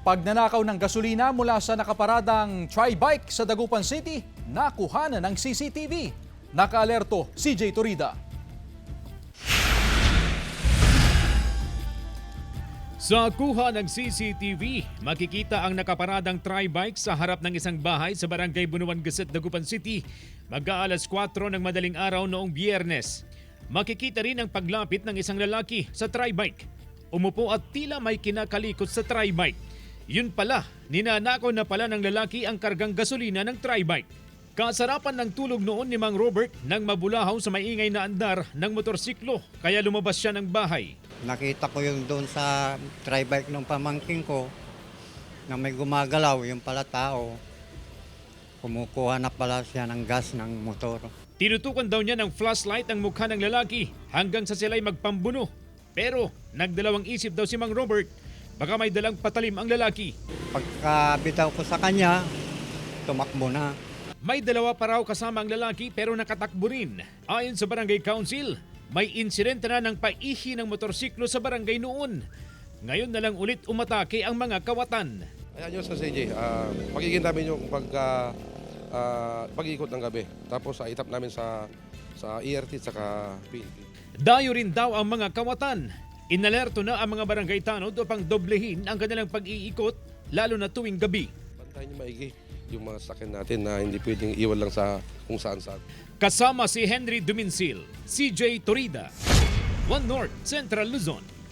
Pagnanakaw ng gasolina mula sa nakaparadang tri-bike sa Dagupan City, nakuhanan ng CCTV. Nakaalerto, CJ Torida. Sa kuha ng CCTV, makikita ang nakaparadang tri-bike sa harap ng isang bahay sa Barangay Bunuan Gasset, Dagupan City, mag-aalas 4 ng madaling araw noong Biyernes. Makikita rin ang paglapit ng isang lalaki sa tri-bike. Umupo at tila may kinakalikot sa tri-bike. Yun pala, ninanakaw na pala ng lalaki ang kargang gasolina ng tri-bike. Kasarapan ng tulog noon ni Mang Robert nang mabulahaw sa maingay na andar ng motorsiklo kaya lumabas siya ng bahay. Nakita ko yung doon sa tri-bike ng pamangking ko na may gumagalaw, yung pala tao. Kumukuha na pala siya ng gas ng motor. Tinutukan daw niya ng flashlight ang mukha ng lalaki hanggang sa sila'y magpambuno. Pero nagdalawang isip daw si Mang Robert, baka may dalang patalim ang lalaki. Pagkabitaw ko sa kanya, tumakbo na. May dalawa pa raw kasama ang lalaki pero nakatakbo rin. Ayon sa Barangay Council, may insidente na ng paihi ng motorsiklo sa barangay noon. Ngayon na lang ulit umatake ang mga kawatan. Ayan yun sa CJ, magiging namin yung pag-ikot ng gabi. Tapos itap namin sa ERT at saka PNP. Dayo rin daw ang mga kawatan. Inalerto na ang mga barangay tanod upang doblehin ang kanilang pag-iikot lalo na tuwing gabi. Bantayan niyo maigi yung mga sakyan natin na hindi pwedeng iwan lang sa kung saan-saan. Kasama si Henry Duminsil, CJ Torida, One North, Central Luzon.